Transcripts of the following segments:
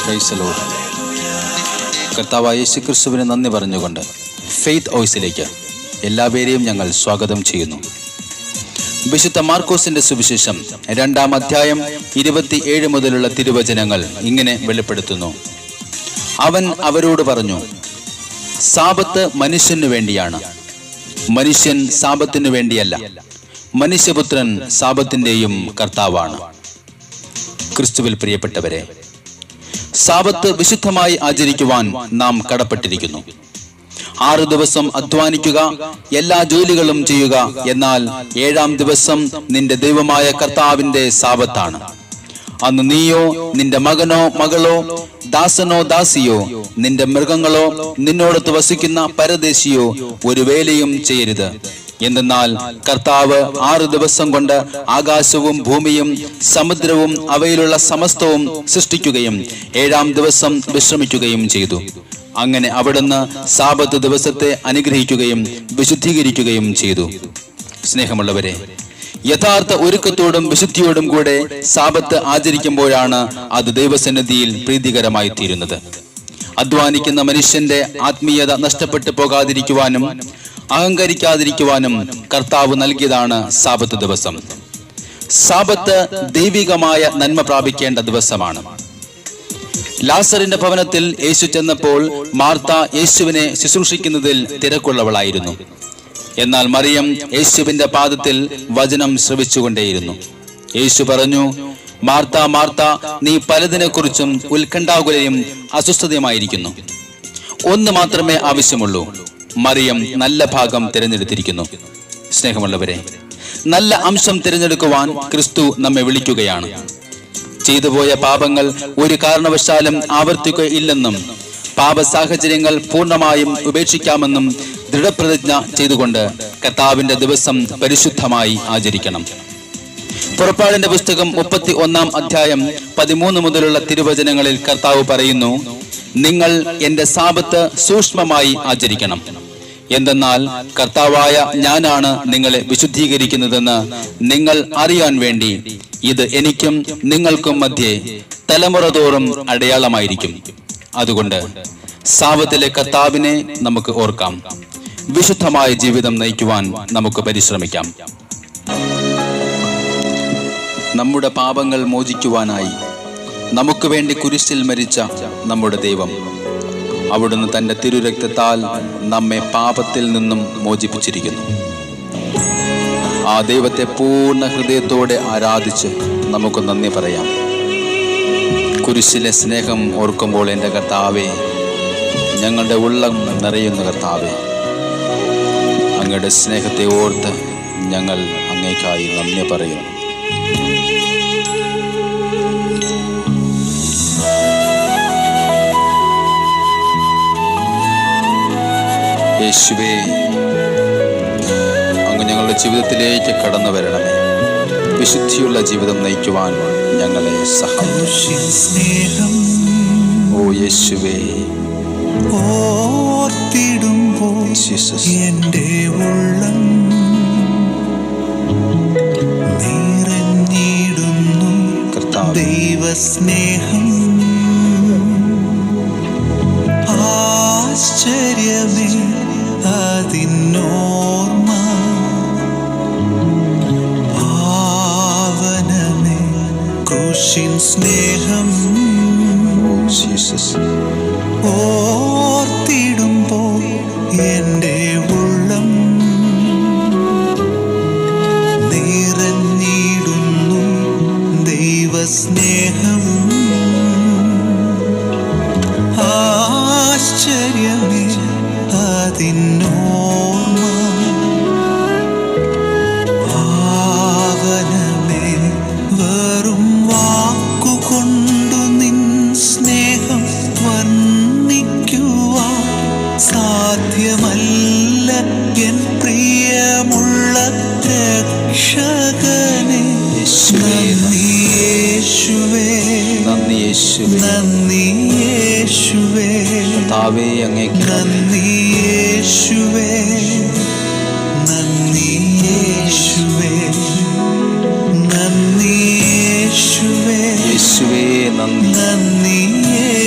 Praise the Lord. കർത്താവായ യേശുക്രിസ്തുവിന് നന്ദി പറഞ്ഞുകൊണ്ട് ഫെയ്ത്ത് വോയിസിലേക്ക് എല്ലാവരെയും ഞങ്ങൾ സ്വാഗതം ചെയ്യുന്നു. വിശുദ്ധ മാർക്കോസിന്റെ സുവിശേഷം 2-ാം അധ്യായം 27 മുതലുള്ള തിരുവചനങ്ങൾ ഇങ്ങനെ വെളിപ്പെടുത്തുന്നു. അവൻ അവരോട് പറഞ്ഞു, സാബത്ത് മനുഷ്യനു വേണ്ടിയാണ്, മനുഷ്യൻ സാബത്തിനു വേണ്ടിയല്ല. മനുഷ്യപുത്രൻ സാബത്തിന്റെയും കർത്താവാണ്. ക്രിസ്തുവിൽ പ്രിയപ്പെട്ടവരെ, സാബത്ത് വിശുദ്ധമായി ആചരിക്കുവാൻ നാം കടപ്പെട്ടിരിക്കുന്നു. 6 ദിവസം അധ്വാനിക്കുക, എല്ലാ ജോലികളും ചെയ്യുക. എന്നാൽ 7-ാം ദിവസം നിന്റെ ദൈവമായ കർത്താവിന്റെ സാബത്താണ്. അന്ന് നീയോ നിന്റെ മകനോ മകളോ ദാസനോ ദാസിയോ നിന്റെ മൃഗങ്ങളോ നിന്നോടൊത്ത് വസിക്കുന്ന പരദേശിയോ ഒരു വേലയും ചെയ്യരുത്. എന്തെന്നാൽ കർത്താവ് 6 ദിവസം കൊണ്ട് ആകാശവും ഭൂമിയും സമുദ്രവും അവയിലുള്ള സമസ്തവും സൃഷ്ടിക്കുകയും 7-ാം ദിവസം വിശ്രമിക്കുകയും ചെയ്തു. അങ്ങനെ അവിടുന്ന് സാബത്ത് ദിവസത്തെ അനുഗ്രഹിക്കുകയും വിശുദ്ധീകരിക്കുകയും ചെയ്തു. സ്നേഹമുള്ളവരെ, യഥാർത്ഥ ഒരുക്കത്തോടും വിശുദ്ധിയോടും കൂടെ സാബത്ത് ആചരിക്കുമ്പോഴാണ് അത് ദൈവസന്നിധിയിൽ പ്രീതികരമായി തീരുന്നത്. അധ്വാനിക്കുന്ന മനുഷ്യന്റെ ആത്മീയത നഷ്ടപ്പെട്ടു പോകാതിരിക്കുവാനും അഹങ്കരിക്കാതിരിക്കുവാനും കർത്താവ് നൽകിയതാണ് സാബത്ത് ദിവസം. സാബത്ത് ദൈവികമായ നന്മ പ്രാപിക്കേണ്ട ദിവസമാണ്. ലാസറിന്റെ ഭവനത്തിൽ യേശു ചെന്നപ്പോൾ മാർത്ത യേശുവിനെ ശുശ്രൂഷിക്കുന്നതിൽ തിരക്കുള്ളവളായിരുന്നു. എന്നാൽ മറിയം യേശുവിന്റെ പാദത്തിൽ വചനം ശ്രവിച്ചുകൊണ്ടേയിരുന്നു. യേശു പറഞ്ഞു, മാർത്ത മാർത്ത, നീ പലതിനെക്കുറിച്ചും ഉത്കണ്ഠാകുലയും അസ്വസ്ഥതയുമായിരിക്കുന്നു. ഒന്ന് മാത്രമേ ആവശ്യമുള്ളൂ. മറിയം നല്ല ഭാഗം തിരഞ്ഞെടുത്തിരിക്കുന്നു. സ്നേഹമുള്ളവരെ, നല്ല അംശം തിരഞ്ഞെടുക്കുവാൻ ക്രിസ്തു നമ്മെ വിളിക്കുകയാണ്. ചെയ്തുപോയ പാപങ്ങൾ ഒരു കാരണവശാലും ആവർത്തിക്കുകയില്ലെന്നും പാപ സാഹചര്യങ്ങൾ പൂർണ്ണമായും ഉപേക്ഷിക്കാമെന്നും ദൃഢപ്രതിജ്ഞ ചെയ്തുകൊണ്ട് കർത്താവിന്റെ ദിവസം പരിശുദ്ധമായി ആചരിക്കണം. പുറപ്പാടിന്റെ പുസ്തകം 31-ാം അധ്യായം 13 മുതലുള്ള തിരുവചനങ്ങളിൽ കർത്താവ് പറയുന്നു, നിങ്ങൾ എന്റെ സാബത്ത് സൂക്ഷ്മമായി ആചരിക്കണം. എന്തെന്നാൽ കർത്താവായ ഞാനാണ് നിങ്ങളെ വിശുദ്ധീകരിക്കുന്നതെന്ന് നിങ്ങൾ അറിയാൻ വേണ്ടി ഇത് എനിക്കും നിങ്ങൾക്കും മധ്യേ തലമുറ തോറും അടയാളമായിരിക്കും. അതുകൊണ്ട് സാബത്തിലെ കർത്താവിനെ നമുക്ക് ഓർക്കാം. വിശുദ്ധമായ ജീവിതം നയിക്കുവാൻ നമുക്ക് പരിശ്രമിക്കാം. നമ്മുടെ പാപങ്ങൾ മോചിക്കുവാനായി നമുക്ക് വേണ്ടി കുരിശിൽ മരിച്ച നമ്മുടെ ദൈവം, അവിടുന്ന് തന്റെ തിരുരക്തത്താൽ നമ്മെ പാപത്തിൽ നിന്നും മോചിപ്പിച്ചിരിക്കുന്നു. ആ ദൈവത്തെ പൂർണ്ണ ഹൃദയത്തോടെ ആരാധിച്ച് നമുക്ക് നന്ദി പറയാം. കുരിശിലെ സ്നേഹം ഓർക്കുമ്പോൾ എൻ്റെ കർത്താവേ, ഞങ്ങളുടെ ഉള്ളം നിറയുന്ന കർത്താവേ, അങ്ങയുടെ സ്നേഹത്തെ ഓർത്ത് ഞങ്ങൾ അങ്ങേക്കായി നന്ദി പറയുന്നു. യേശുവേ, അങ്ങ് ഞങ്ങളുടെ ജീവിതത്തിലേക്ക് കടന്നു വരണമേ. വിശുദ്ധിയുള്ള ജീവിതം നയിക്കുവാൻ ഞങ്ങളെ സഹായിക്കും. ഓ യേശുവേ, ഓർത്തിടുമ്പോൾ എൻ്റെ ഉള്ളം നിറഞ്ഞിടുന്നു ദൈവസ്നേഹം. ആശ്ചര്യമേ അതിനോർമ്മ, പാവനമേ ക്രൂശിൻ സ്നേഹം. ഓർത്തിടുമ്പോൾ എൻ്റെ ഉള്ളം നിറഞ്ഞിടുന്നു ദൈവസ്നേഹം. ആശ്ചര്യമേ അതിനോർമ്മ, പാവനമേ വെറും വാക്കുകൊണ്ടു നിൻ സ്നേഹം വർണ്ണിക്കുവാൻ സാധ്യമല്ല എൻ പ്രിയമുള്ള രക്ഷകനെ. നന്ദി യേശുവേ, നന്ദി യേശുവേ, നന്ദി യേശുവേ, കർത്താവേ അങ്ങേക്ക് നന്ദി യേശുവേ, നന്ദി യേശുവേ, നന്ദി യേശുവേ, യേശുവേ നന്ദി, നന്ദി യേശുവേ.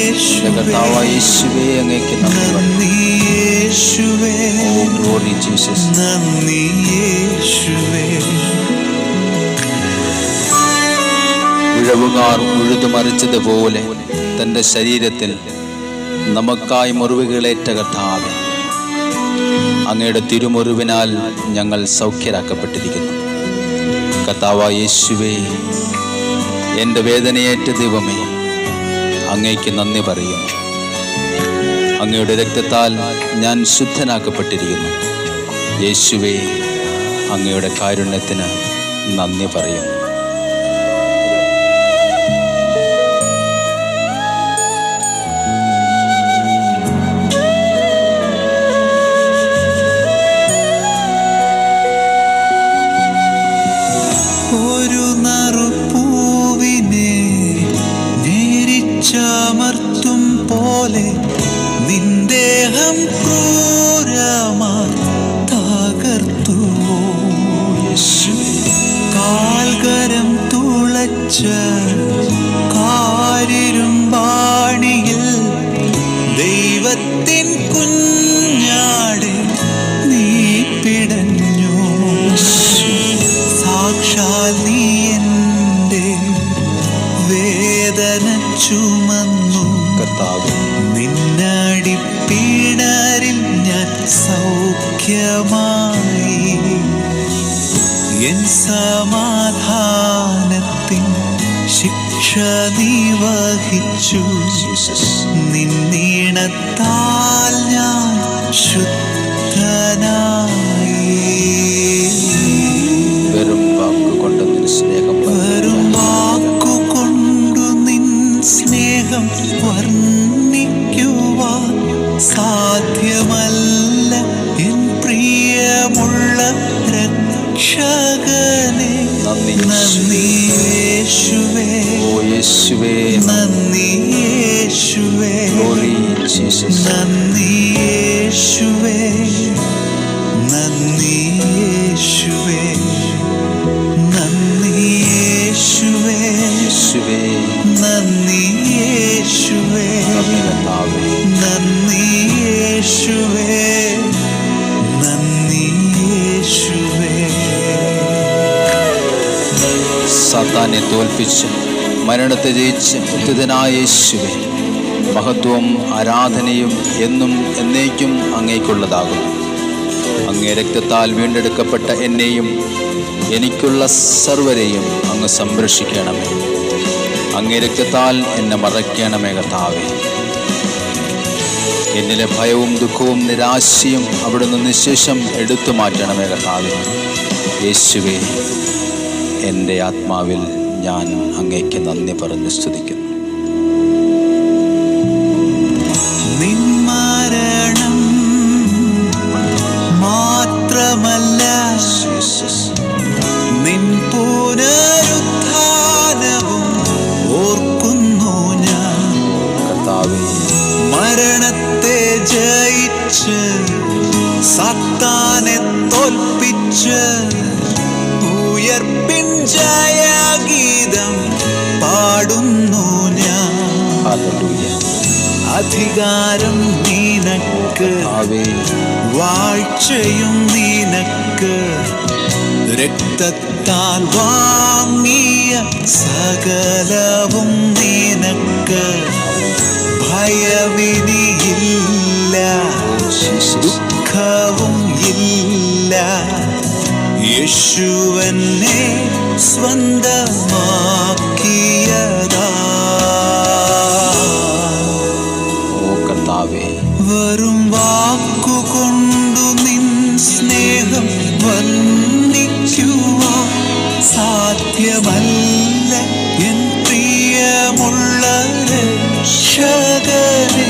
കർത്താവായ യേശുവേ അങ്ങേക്ക് നന്ദി പറയുന്നു. നന്ദി യേശുവേ, ഓ ഗ്ലോറി ജീസസ്. നന്ദി യേശുവേ. ഉഴവുകാർ ഉഴുതുമറിച്ചതുപോലെ തൻ്റെ ശരീരത്തിൽ നമുക്കായി മുറിവുകളേറ്റ കർത്താവേ, അങ്ങയുടെ തിരുമുറിവിനാൽ ഞങ്ങൾ സൗഖ്യരാക്കപ്പെട്ടിരിക്കുന്നു. കർത്താവായ യേശുവേ, എൻ്റെ വേദനയേറ്റ ദൈവമേ, അങ്ങേക്ക് നന്ദി പറയുന്നു. അങ്ങയുടെ രക്തത്താൽ ഞാൻ ശുദ്ധനാക്കപ്പെട്ടിരിക്കുന്നു. യേശുവേ, അങ്ങയുടെ കാരുണ്യത്തിന് നന്ദി പറയുന്നു. ഒരു നറുപ്പൂവിനെ ഞെരിച്ചമർത്തും പോലെ നിന്ദേഹം ക്രൂരമായി തകർത്തുവോ യേശുവേ. കാൽകരം തുളച്ച കാരിരുമ്പാണിയിൽ ദൈവത്തിൻ കുഞ്ഞാടെ നീ പിടഞ്ഞോ. സാക്ഷാൽ നീ എൻ്റെ വേദന ചുമന്നു. കർത്താവേ, നിന്നടിപ്പിണരിൽ ഞാൻ സൗഖ്യമായി. എൻ സമാധാനത്തിൻ ശിക്ഷ നീ വഹിച്ചു. നിന്നീണത്താൽ ഞാൻ ശുദ്ധനായി. വെറും വാക്കുകൊണ്ട് നിൻ സ്നേഹം വെറും വാക്കുകൊണ്ടു നിൻ സ്നേഹം വർണ്ണിക്കുവാൻ സാധ്യമല്ല എൻ പ്രിയമുള്ള രക്ഷകനെ. നന്ദി യേശുവേ, ഓ യേശുവേ, നന്ദി യേശുവേ, ഗ്ലോറി ജീസസ്. നന്ദി യേശുവേ, നന്ദി യേശുവേ, നന്ദി യേശുവേ, യേശുവേ, നന്ദി യേശുവേ, നന്ദി കർത്താവേ. നന്ദി യേശുവേ, നന്ദി യേശുവേ. സാത്താനെ തോൽപ്പിച്ച് മരണത്തെ ജയിച്ച് ഉദ്ധിതനായ യേശുവേ, മഹത്വവും ആരാധനയും എന്നും എന്നേക്കും അങ്ങേക്കുള്ളതാകുന്നു. അങ്ങേ രക്തത്താൽ വീണ്ടെടുക്കപ്പെട്ട എന്നെയും എനിക്കുള്ള സർവരെയും അങ്ങ് സംരക്ഷിക്കണമേ. അങ്ങേ രക്തത്താൽ എന്നെ മറയ്ക്കണമേ കർത്താവേ. എന്നിലെ ഭയവും ദുഃഖവും നിരാശയും അവിടുന്ന് നിശേഷം എടുത്തു മാറ്റണമേ കർത്താവേ. യേശുവേ, എൻ്റെ ആത്മാവിൽ ഞാൻ അങ്ങേക്ക് നന്ദി പറഞ്ഞ് സ്തുതിക്കുന്നു. നിൻ മരണം മാത്രമല്ല, നിൻ പുനരുത്ഥാനവും ഓർക്കുന്നു ഞാൻ. കർത്താവേ, മരണത്തെ ജയിച്ച് സാത്താനെ തോൽപ്പിച്ച് ഉയർപ്പിൻ ജയഗീതം പാടുന്നു ഞാൻ. ഹല്ലേലൂയ. അധികാരം നിനക്ക്, കർത്താവേ, വാഴ്ചയും നിനക്ക്. രക്തത്താൽ വാങ്ങിയ സകലവും നിനക്ക്. ഭയമിനിയില്ല, ദുഃഖവും ഇല്ല. യേശുവനെ സ്വന്തമാക്കിയതാ. ഓ കർത്താവേ, വെറും വാക്കുകൊണ്ടു നിൻ സ്നേഹം വർണ്ണിക്കുവാൻ സാധ്യമല്ല എൻ പ്രിയമുള്ള രക്ഷകനെ.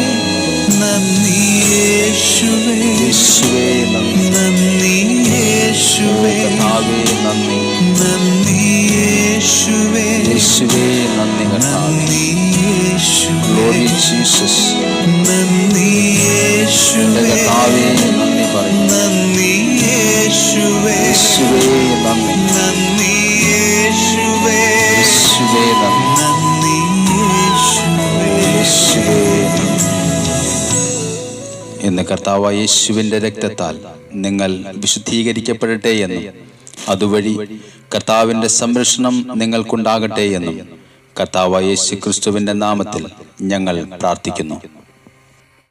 നന്ദി യേശുവേ, യേശുവേ നന്ദി. നന്ദി യേശുവേ, കർത്താവേ നന്ദി. നന്ദി യേശുവേ, യേശുവേ നന്ദി കർത്താവേ. നന്ദി യേശുവേ, ഗ്ലോറി ജീസസ്. നന്ദി യേശുവേ, കർത്താവേ നന്ദി പറയുന്നു. നന്ദി യേശുവേ, യേശുവേ നന്ദി. നന്ദി യേശുവേ, യേശുവേ നന്ദി. നന്ദി യേശുവേ. യേശുവേ ഇന്ന് കർത്താവായ യേശുവിൻ്റെ രക്തത്താൽ നിങ്ങൾ വിശുദ്ധീകരിക്കപ്പെടട്ടെ എന്നും അതുവഴി കർത്താവിൻ്റെ സംരക്ഷണം നിങ്ങൾക്കുണ്ടാകട്ടെ എന്നും കർത്താവായ യേശു ക്രിസ്തുവിൻ്റെ നാമത്തിൽ ഞങ്ങൾ പ്രാർത്ഥിക്കുന്നു.